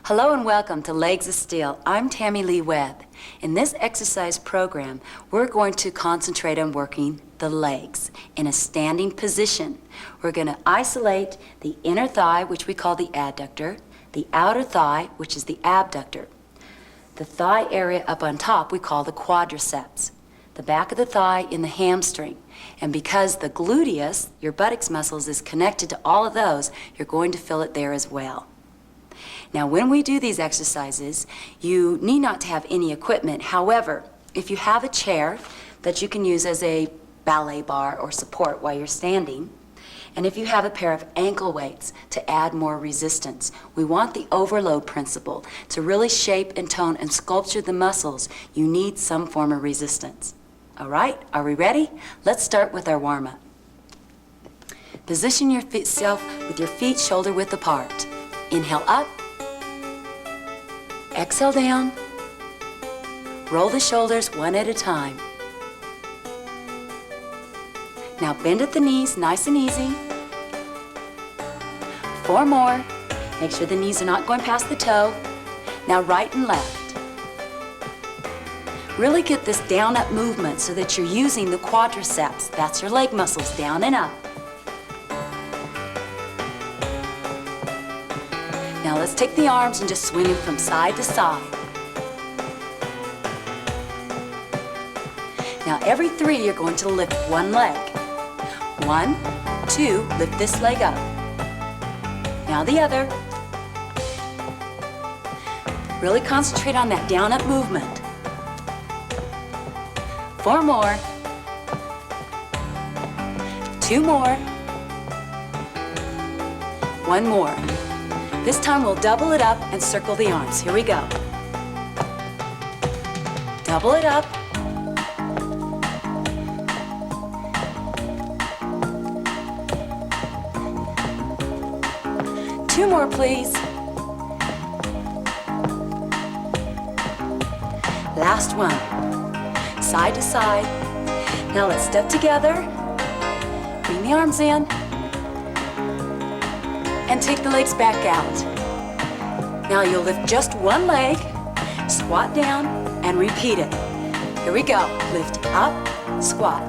Hello and welcome to Legs of Steel. I'm Tamilee Webb. In this exercise program, we're going to concentrate on working the legs in a standing position. We're going to isolate the inner thigh, which we call the adductor, the outer thigh, which is the abductor. The thigh area up on top we call the quadriceps. The back of the thigh in the hamstring. And because the gluteus, your buttocks muscles, is connected to all of those, you're going to feel it there as well. Now, when we do these exercises, you need not to have any equipment. However, if you have a chair that you can use as a ballet bar or support while you're standing, and if you have a pair of ankle weights to add more resistance, we want the overload principle to really shape and tone and sculpture the muscles. You need some form of resistance. All right, are we ready? Let's start with our warm-up. Position yourself with your feet shoulder width apart. Inhale up. Exhale down. Roll the shoulders one at a time. Now bend at the knees, nice and easy. 4 more. Make sure the knees are not going past the toe. Now right and left. Really get this down-up movement so that you're using the quadriceps. That's your leg muscles, down and up. Now let's take the arms and just swing them from side to side. Now every 3 you're going to lift one leg. 1, 2, lift this leg up. Now the other. Really concentrate on that down-up movement. 4 more. 2 more. 1 more. This time we'll double it up and circle the arms. Here we go. Double it up. Two more, please. Last one. Side to side. Now let's step together. Bring the arms in. And take the legs back out. Now you'll lift just one leg, squat down, and repeat it. Here we go. Lift up, squat.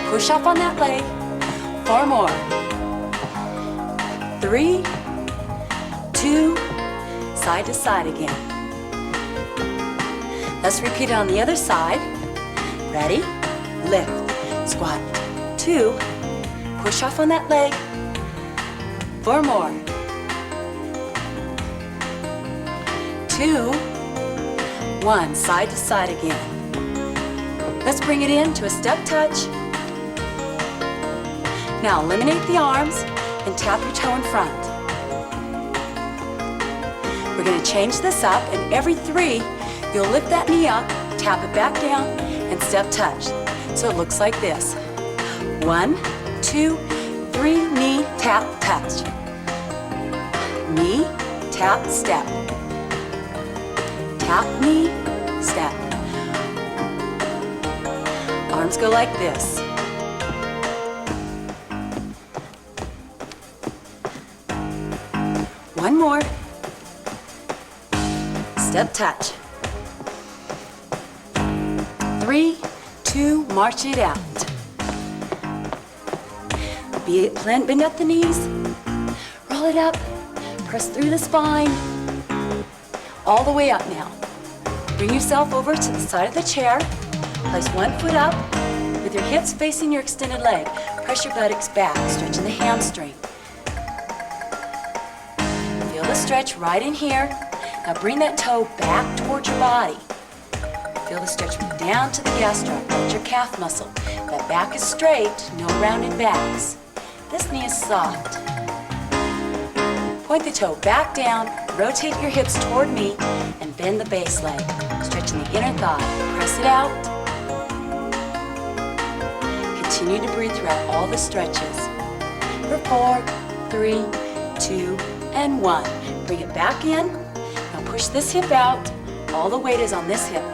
Push up on that leg. 4 more. 3, 2, side to side again. Let's repeat it on the other side. Ready? Lift, squat, 2, push off on that leg. 4 more. 2, 1, side to side again. Let's bring it in to a step touch. Now eliminate the arms and tap your toe in front. We're going to change this up, and every 3, you'll lift that knee up, tap it back down, and step touch. So it looks like this. 1, 2, 3, knee, tap, touch. Knee, tap, step. Tap, knee, step. Arms go like this. One more. Step touch. 3, 2, march it out. Bend at the knees, roll it up, press through the spine, all the way up now. Bring yourself over to the side of the chair, place one foot up with your hips facing your extended leg. Press your buttocks back, stretching the hamstring. Feel the stretch right in here. Now bring that toe back towards your body. Feel the stretch down to the gastroc, that's your calf muscle. That back is straight, no rounded backs. This knee is soft. Point the toe back down, rotate your hips toward me, and bend the base leg, stretching the inner thigh. Press it out. Continue to breathe throughout all the stretches. For 4, 3, 2, and 1. Bring it back in. Now push this hip out. All the weight is on this hip.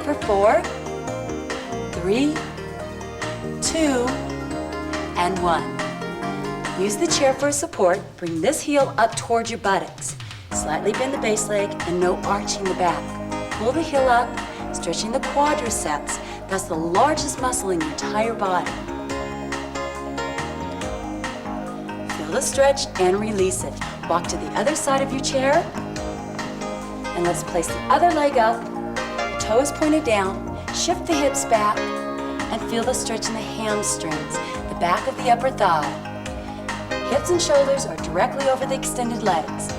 For 4, 3, 2, and 1. Use the chair for support. Bring this heel up towards your buttocks. Slightly bend the base leg and no arching the back. Pull the heel up, stretching the quadriceps. That's the largest muscle in your entire body. Feel the stretch and release it. Walk to the other side of your chair. And let's place the other leg up. The toe is pointed down. Shift the hips back and feel the stretch in the hamstrings, the back of the upper thigh. Hips and shoulders are directly over the extended legs.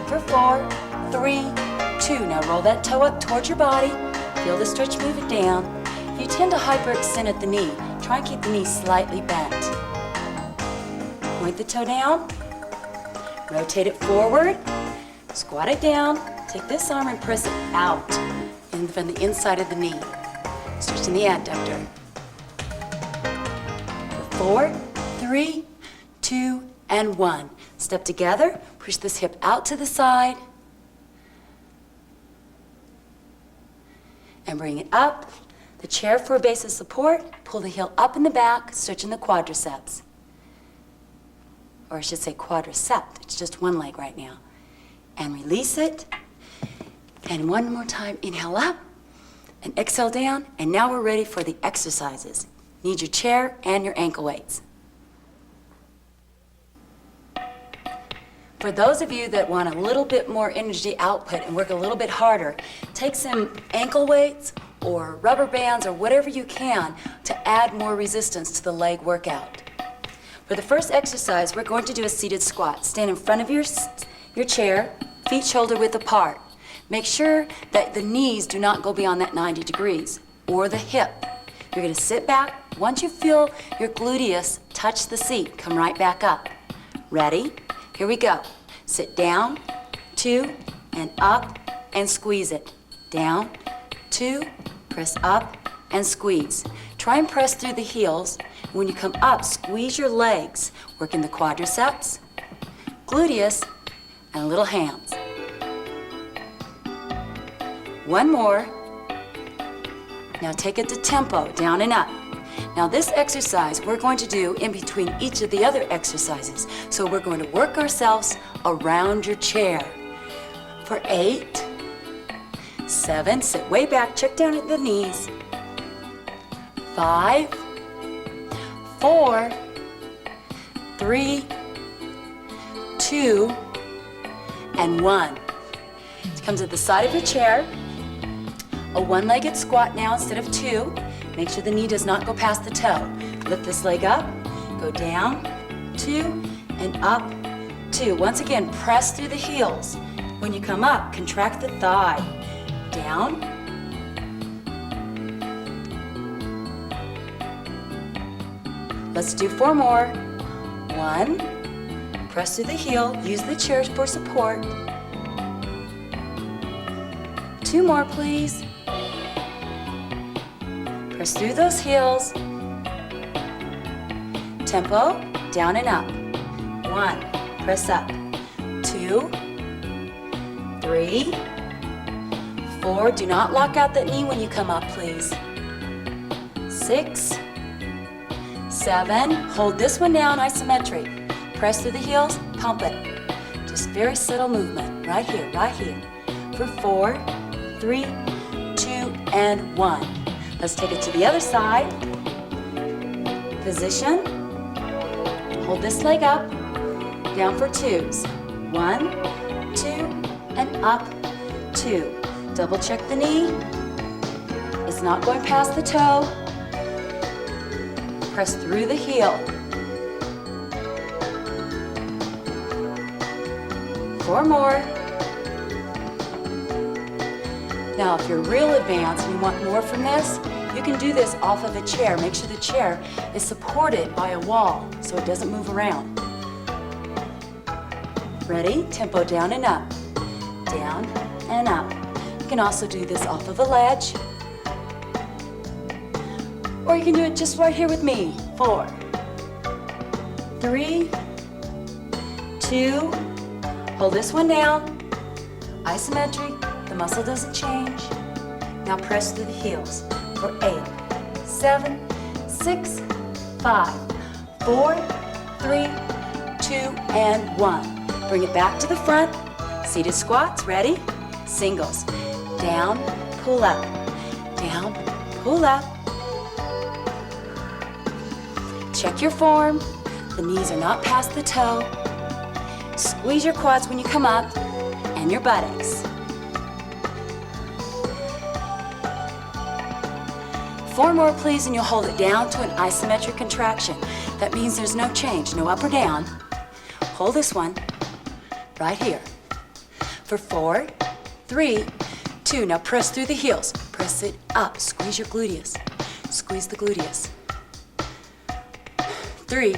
For 4, 3, 2. Now roll that toe up towards your body. Feel the stretch, move it down. If you tend to hyperextend at the knee, try and keep the knee slightly bent. Point the toe down. Rotate it forward. Squat it down. Take this arm and press it out from the inside of the knee. Stretching the adductor. For 4, 3, 2, and 1. Step together. Push this hip out to the side. And bring it up. The chair for a base of support. Pull the heel up in the back, stretching the quadriceps. Or I should say quadricep. It's just one leg right now. And release it. And one more time, inhale up and exhale down. And now we're ready for the exercises. Need your chair and your ankle weights. For those of you that want a little bit more energy output and work a little bit harder, take some ankle weights or rubber bands or whatever you can to add more resistance to the leg workout. For the first exercise, we're going to do a seated squat. Stand in front of your chair, feet shoulder width apart. Make sure that the knees do not go beyond that 90 degrees or the hip. You're going to sit back. Once you feel your gluteus touch the seat, come right back up. Ready? Here we go. Sit down, 2, and up, and squeeze it. Down, 2, press up, and squeeze. Try and press through the heels. When you come up, squeeze your legs, working the quadriceps, gluteus, and little hams. One more. Now take it to tempo, down and up. Now this exercise we're going to do in between each of the other exercises. So we're going to work ourselves around your chair. For 8, 7, sit way back, check down at the knees. 5, 4, 3, 2, and 1. Come to the side of your chair. A one-legged squat now instead of 2. Make sure the knee does not go past the toe. Lift this leg up, go down, 2, and up, 2. Once again, press through the heels. When you come up, contract the thigh. Down. Let's do 4 more. 1. Press through the heel. Use the chair for support. 2 more, please. Press through those heels. Tempo, down and up. 1, press up. 2, 3, 4. Do not lock out that knee when you come up, please. 6, 7. Hold this one down, isometric. Press through the heels, pump it. Just very subtle movement, right here, right here. For 4, 3, 2, and 1. Let's take it to the other side. Position. Hold this leg up. Down for 2s. 1, 2, and up, 2. Double check the knee. It's not going past the toe. Press through the heel. 4 more. Now, if you're real advanced and you want more from this, you can do this off of a chair. Make sure the chair is supported by a wall so it doesn't move around. Ready? Tempo down and up. Down and up. You can also do this off of a ledge. Or you can do it just right here with me. 4, 3, 2, hold this one down. Isometric. The muscle doesn't change. Now press through the heels for 8, 7, 6, 5, 4, 3, 2, and 1. Bring it back to the front. Seated squats, ready? Singles. Down, pull up. Down, pull up. Check your form. The knees are not past the toe. Squeeze your quads when you come up and your buttocks. 4 more, please, and you'll hold it down to an isometric contraction. That means there's no change, no up or down. Hold this one right here for 4, 3, 2. Now press through the heels. Press it up. Squeeze your gluteus. Squeeze the gluteus. 3,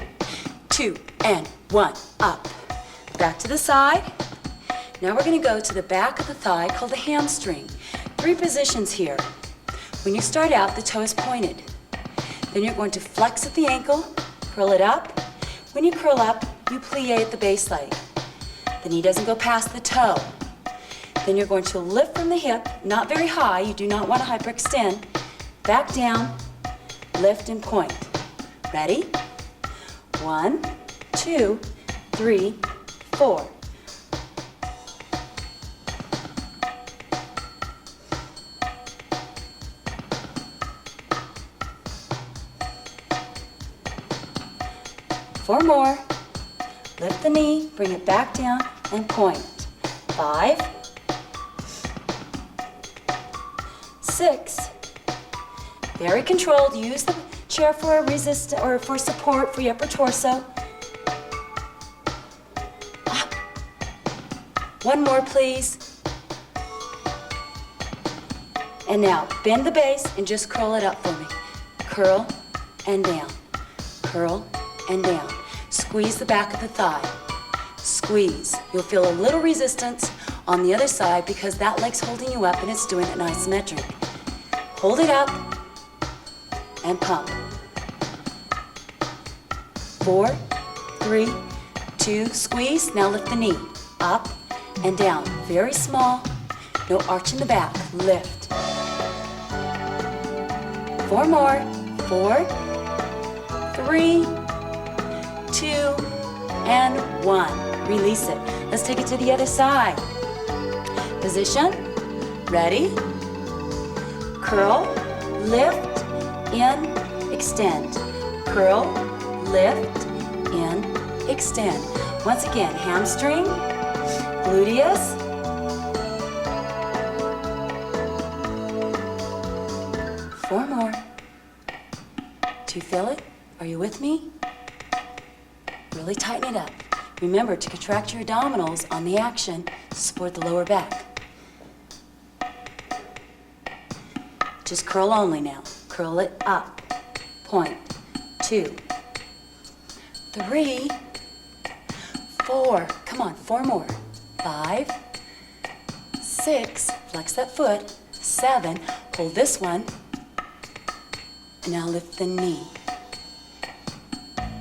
2, and 1. Up. Back to the side. Now we're going to go to the back of the thigh called the hamstring. 3 positions here. When you start out, the toe is pointed. Then you're going to flex at the ankle, curl it up. When you curl up, you plie at the base leg. The knee doesn't go past the toe. Then you're going to lift from the hip, not very high. You do not want to hyperextend. Back down, lift and point. Ready? 1, 2, 3, 4. Four more. Lift the knee, bring it back down, and point. 5, 6. Very controlled. Use the chair for a resist or for support for your upper torso. Up. 1 more, please. And now bend the base and just curl it up for me. Curl and down. Curl and down. Squeeze the back of the thigh. Squeeze. You'll feel a little resistance on the other side because that leg's holding you up and it's doing an isometric. Hold it up and pump. 4, 3, 2, squeeze. Now lift the knee. Up and down. Very small. No arch in the back. Lift. 4 more. 4, 3, 2, and 1. Release it. Let's take it to the other side. Position. Ready? Curl, lift, in, extend. Curl, lift, in, extend. Once again, hamstring, gluteus. Four more. Do you feel it? Are you with me? Really tighten it up. Remember to contract your abdominals on the action to support the lower back. Just curl only now. Curl it up. Point. 2, 3, 4. Come on, 4 more. 5, 6. Flex that foot. 7. Hold this one. And now lift the knee.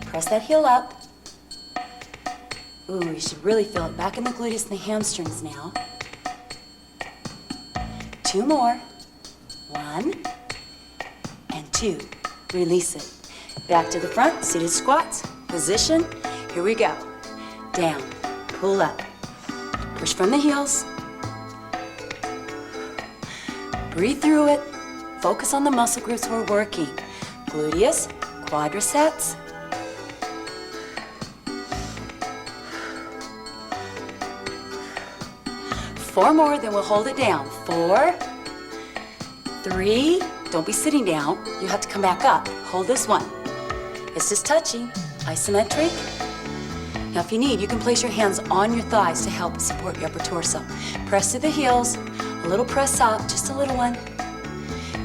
Press that heel up. Ooh, you should really feel it back in the gluteus and the hamstrings now. 2 more. 1 and 2. Release it. Back to the front, seated squats. Position. Here we go. Down. Pull up. Push from the heels. Breathe through it. Focus on the muscle groups we're working. Gluteus, quadriceps. 4 more, then we'll hold it down. 4, 3, don't be sitting down. You have to come back up. Hold this one. It's just touching. Isometric. Now if you need, you can place your hands on your thighs to help support your upper torso. Press through the heels. A little press up, just a little one.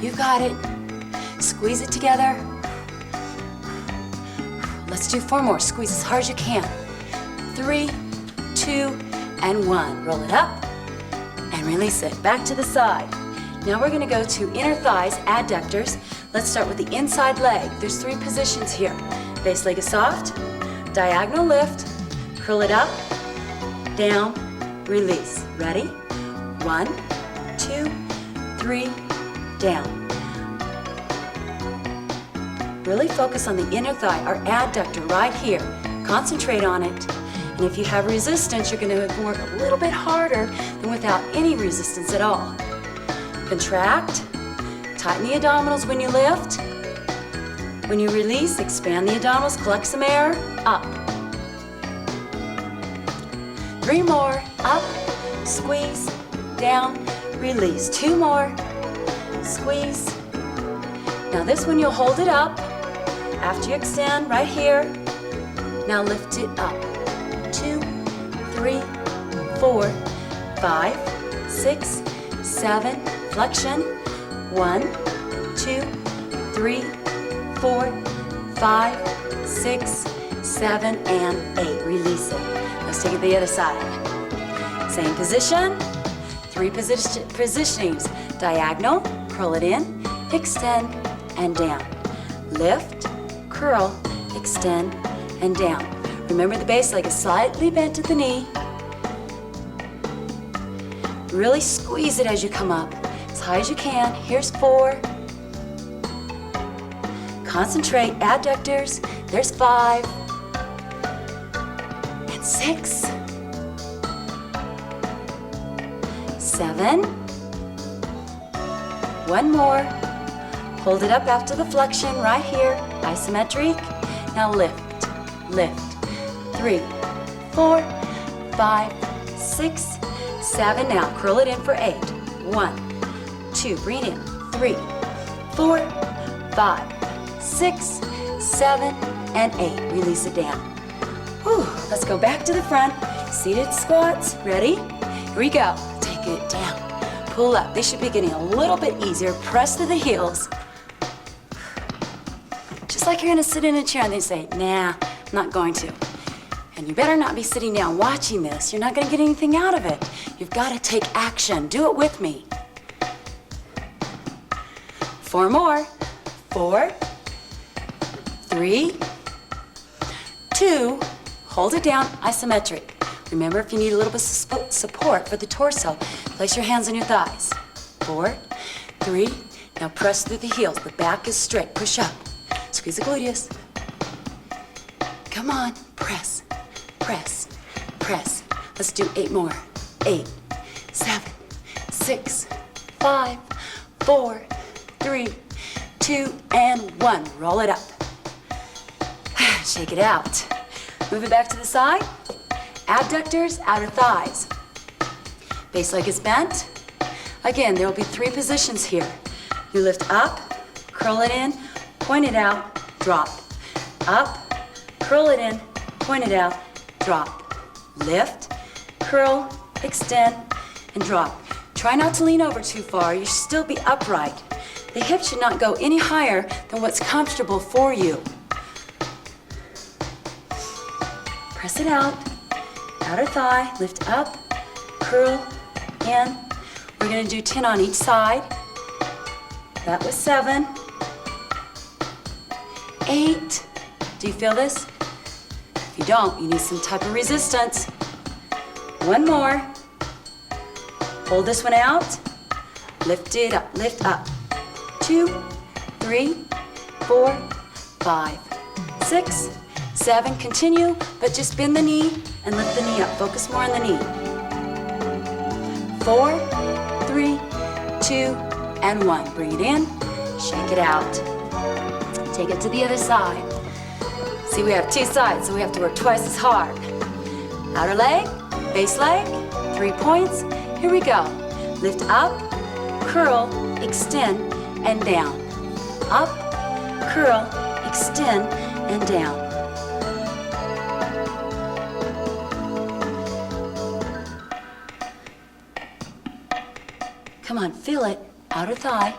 You've got it. Squeeze it together. Let's do 4 more. Squeeze as hard as you can. 3, 2, and 1. Roll it up and release it. Back to the side. Now we're going to go to inner thighs, adductors. Let's start with the inside leg. There's 3 positions here. Base leg is soft. Diagonal lift. Curl it up. Down. Release. Ready? 1, 2, 3. Down. Really focus on the inner thigh, our adductor right here. Concentrate on it. And if you have resistance, you're going to work a little bit harder than without any resistance at all. Contract. Tighten the abdominals when you lift. When you release, expand the abdominals, collect some air, up. 3 more, up, squeeze, down, release. 2 more, squeeze. Now this one you'll hold it up after you extend right here. Now lift it up. 2, 3, 4, 5, 6, 7, flexion. 1, 2, 3, 4, 5, 6, 7, and 8. Release it. Let's take it to the other side. Same position. 3 positionings. Diagonal, curl it in, extend, and down. Lift, curl, extend, and down. Remember the base leg is slightly bent at the knee. Really squeeze it as you come up. As high as you can. Here's 4. Concentrate, adductors. There's 5. And 6. 7. 1 more. Hold it up after the flexion right here. Isometric. Now lift, lift. 3, 4, 5, 6, 7. Now curl it in for 8. 1, 2. Breathe in. 3, 4, 5, 6, 7, and 8. Release it down. Whew. Let's go back to the front. Seated squats. Ready? Here we go. Take it down. Pull up. They should be getting a little bit easier. Press to the heels. Just like you're going to sit in a chair and they say, nah, I'm not going to. And you better not be sitting down watching this. You're not going to get anything out of it. You've got to take action. Do it with me. 4 more. 4, 3, 2, hold it down, isometric. Remember, if you need a little bit of support for the torso, place your hands on your thighs. 4, 3, now press through the heels. The back is straight. Push up. Squeeze the gluteus. Come on, press, press, press. Let's do 8 more. 8, 7, 6, 5, 4, 3, 2, and 1. Roll it up. Shake it out. Move it back to the side. Abductors, outer thighs. Base leg is bent. Again, there will be 3 positions here. You lift up, curl it in, point it out, drop. Up, curl it in, point it out, drop. Lift, curl, extend, and drop. Try not to lean over too far. You should still be upright. The hips should not go any higher than what's comfortable for you. Press it out. Outer thigh, lift up, curl, in. We're going to do 10 on each side. That was 7. 8. Do you feel this? If you don't, you need some type of resistance. 1 more. Hold this one out. Lift it up, lift up. 2, 3, 4, 5, 6, 7. Continue, but just bend the knee and lift the knee up. Focus more on the knee. 4, 3, 2, and 1. Bring it in, shake it out. Take it to the other side. See, we have 2 sides, so we have to work twice as hard. Outer leg, base leg, 3 points. Here we go. Lift up, curl, extend, and down. Up, curl, extend, and down. Come on, feel it. Outer thigh.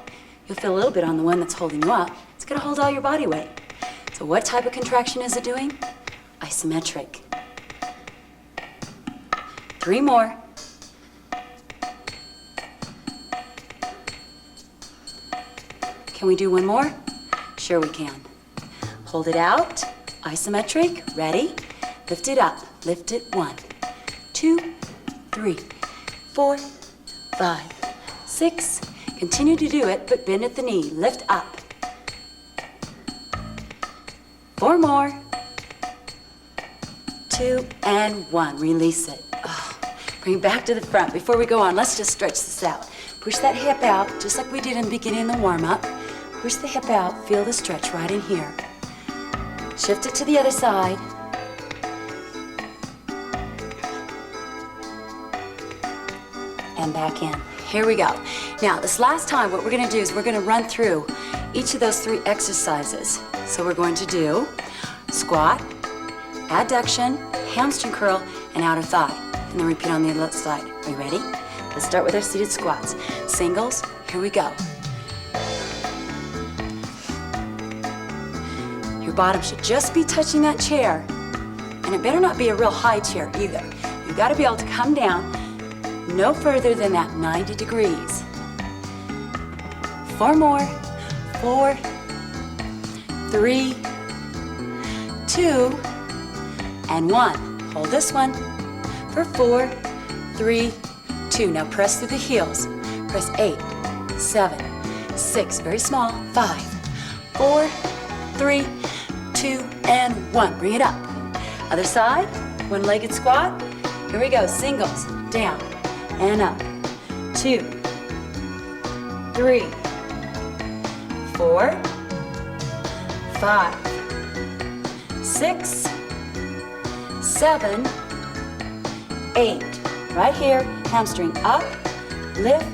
You'll feel a little bit on the one that's holding you up. It's going to hold all your body weight. So what type of contraction is it doing? Isometric. 3 more. Can we do 1 more? Sure we can. Hold it out. Isometric. Ready? Lift it up. Lift it. 1, 2, 3, 4, 5, 6. Continue to do it, but bend at the knee. Lift up. 4 more. 2, and 1. Release it. Oh. Bring it back to the front. Before we go on, let's just stretch this out. Push that hip out, just like we did in the beginning of the warm-up. Push the hip out, feel the stretch right in here. Shift it to the other side. And back in. Here we go. Now, this last time, what we're gonna do is we're gonna run through each of those 3 exercises. So we're going to do squat, adduction, hamstring curl, and outer thigh. And then repeat on the other side. Are you ready? Let's start with our seated squats. Singles, here we go. Your bottom should just be touching that chair. And it better not be a real high chair either. You've got to be able to come down no further than that 90 degrees. 4 more. 4, 3, 2, and 1. Hold this one for 4, 3, 2. Now press through the heels. Press 8, 7, 6. Very small. 5, 4, 3, 2, and 1. Bring it up. Other side. One-legged squat. Here we go. Singles. Down and up. 2, 3, 4, 5, 6, 7, 8. Right here, hamstring up, lift,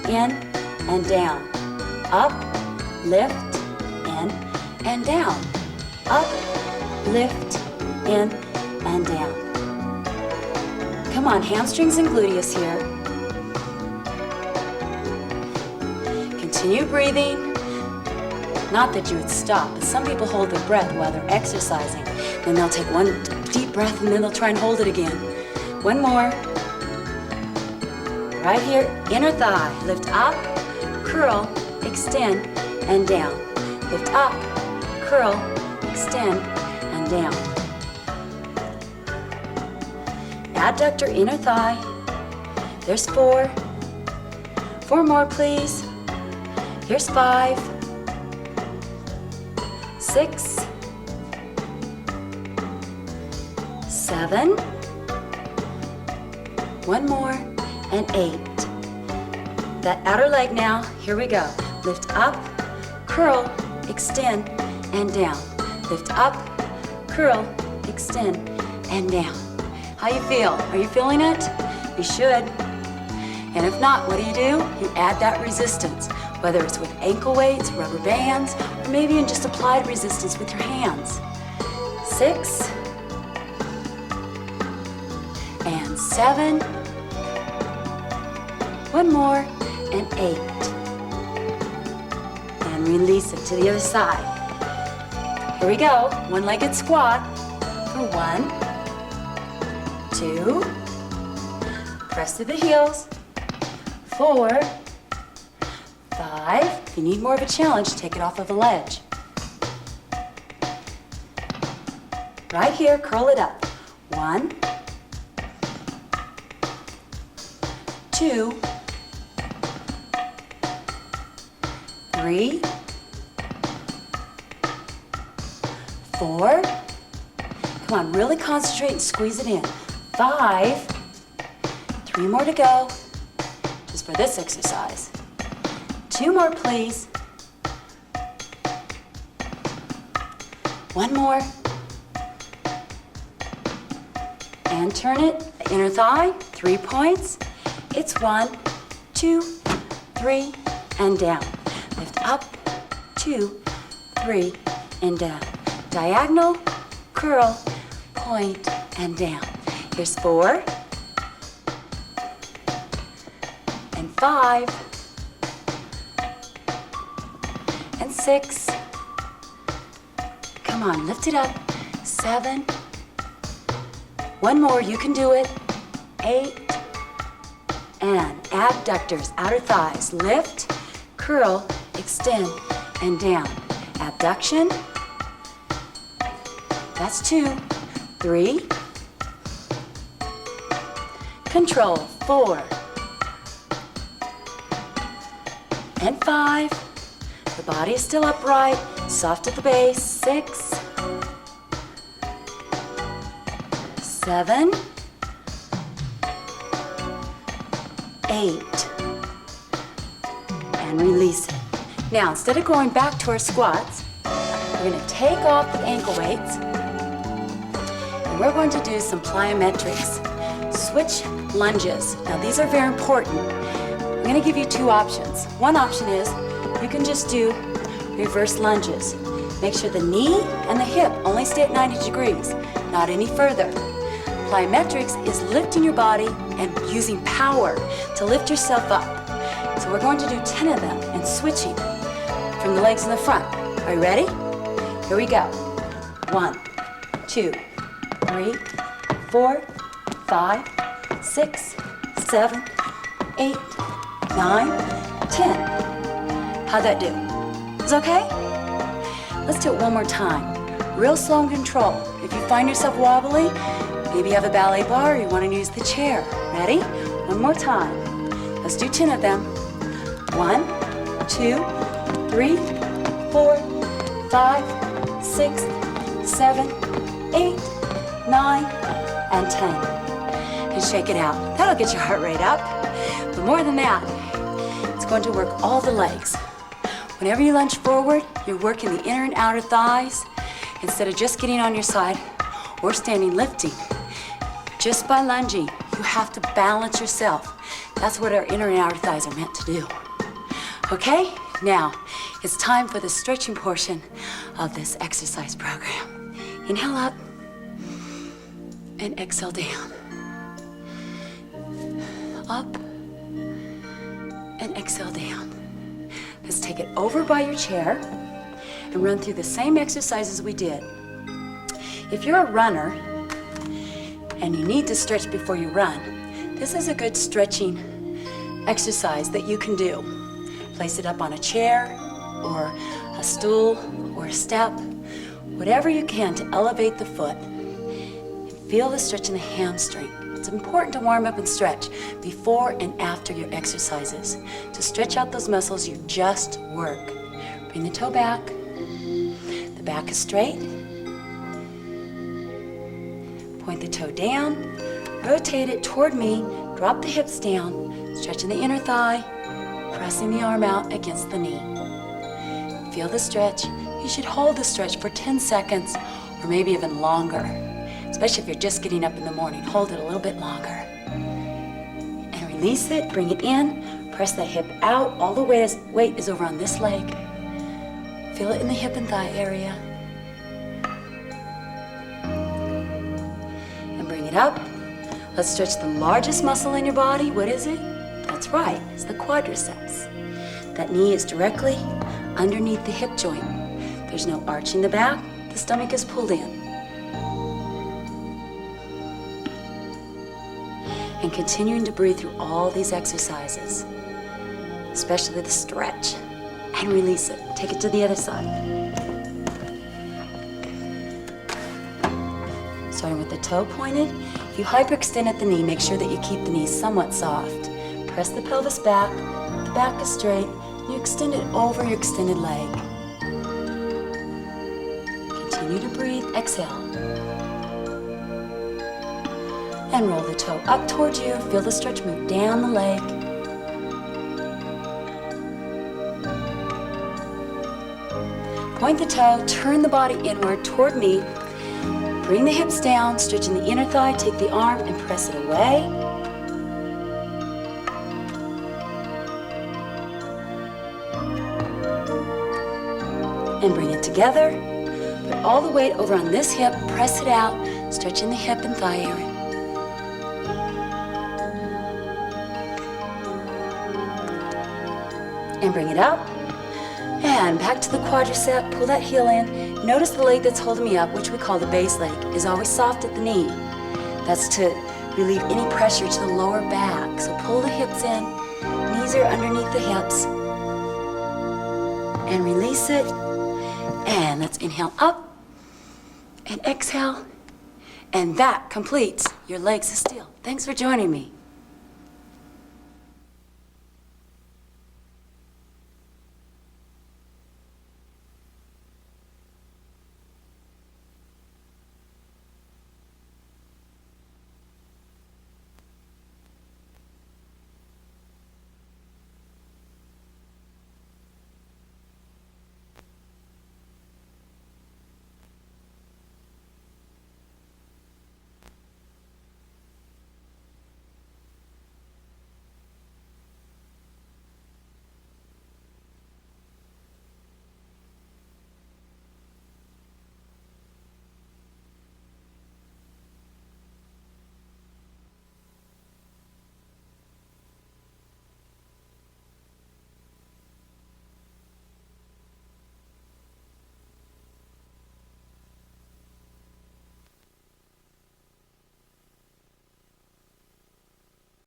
in, and down. Up, lift, in, and down. Up, lift, in, and down. Come on, hamstrings and gluteus here. Continue breathing. Not that you would stop, but some people hold their breath while they're exercising. Then they'll take one deep breath and then they'll try and hold it again. One more. Right here, inner thigh. Lift up, curl, extend, and down. Lift up, curl, extend, and down. Adductor, inner thigh. There's 4. 4 more, please. Here's 5. 6, 7, 1 more, and 8. That outer leg now, here we go. Lift up, curl, extend, and down. Lift up, curl, extend, and down. How you feel? Are you feeling it? You should. And if not, what do? You add that resistance, whether it's with ankle weights, rubber bands, or maybe even just applied resistance with your hands. 6, and 7, 1 more, and 8. And release it to the other side. Here we go, one-legged squat for 1, 2, press through the heels, 4, 5. If you need more of a challenge, take it off of a ledge. Right here, curl it up. 1, 2, 3, 4. Come on, really concentrate and squeeze it in. 5, 3 more to go, just for this exercise. 2 more, please. 1 more. And turn it, inner thigh, 3 points. It's 1, 2, 3, and down. Lift up, 2, 3, and down. Diagonal, curl, point, and down. Here's 4, and 5, and 6. Come on, lift it up. 7. 1 more, you can do it. 8. And abductors, outer thighs. Lift, curl, extend, and down. Abduction. That's 2. 3. Control. 4. And 5. The body is still upright, soft at the base. 6. 7, 8, and release it. Now, instead of going back to our squats, we're going to take off the ankle weights, and we're going to do some plyometrics. Switch lunges. Now, these are very important. I'm going to give you two options. One option is you can just do reverse lunges. Make sure the knee and the hip only stay at 90 degrees, not any further. Plyometrics is lifting your body and using power to lift yourself up. So we're going to do 10 of them and switching from the legs in the front. Are you ready? Here we go. 1, 2, 3, 4, 5, 6, 7, 8, 9, 10. How'd that do? Is it okay? Let's do it one more time. Real slow and control. If you find yourself wobbly, maybe you have a ballet bar or you want to use the chair. Ready? One more time. Let's do 10 of them. 1, 2, 3, 4, 5, 6, 7, 8, 9, and 10. And shake it out. That'll get your heart rate up. But more than that, it's going to work all the legs. Whenever you lunge forward, you're working the inner and outer thighs instead of just getting on your side or standing lifting. Just by lunging, you have to balance yourself. That's what our inner and outer thighs are meant to do. Okay? Now, it's time for the stretching portion of this exercise program. Inhale up and exhale down. Up and exhale down. Let's take it over by your chair and run through the same exercises we did. If you're a runner and you need to stretch before you run, this is a good stretching exercise that you can do. Place it up on a chair or a stool or a step, whatever you can to elevate the foot. And feel the stretch in the hamstring. It's important to warm up and stretch before and after your exercises to stretch out those muscles you just work. Bring the toe back. The back is straight. Point the toe down. Rotate it toward me. Drop the hips down. Stretching the inner thigh. Pressing the arm out against the knee. Feel the stretch. You should hold the stretch for 10 seconds or maybe even longer. Especially if you're just getting up in the morning, hold it a little bit longer. And release it, bring it in, press that hip out, all the weight is over on this leg. Feel it in the hip and thigh area. And bring it up. Let's stretch the largest muscle in your body. What is it? That's right, it's the quadriceps. That knee is directly underneath the hip joint. There's no arch in the back, the stomach is pulled in. And continuing to breathe through all these exercises, especially the stretch, and release it. Take it to the other side. Starting with the toe pointed. If you hyperextend at the knee, make sure that you keep the knee somewhat soft. Press the pelvis back, the back is straight, and you extend it over your extended leg. Continue to breathe, exhale. And roll the toe up towards you. Feel the stretch move down the leg. Point the toe, turn the body inward toward me. Bring the hips down, stretching the inner thigh. Take the arm and press it away. And bring it together. Put all the weight over on this hip. Press it out, stretching the hip and thigh area. And bring it up, and back to the quadricep, pull that heel in. Notice the leg that's holding me up, which we call the base leg, is always soft at the knee. That's to relieve any pressure to the lower back. So pull the hips in, knees are underneath the hips, and release it. And let's inhale up, and exhale, and that completes your legs still. Thanks for joining me.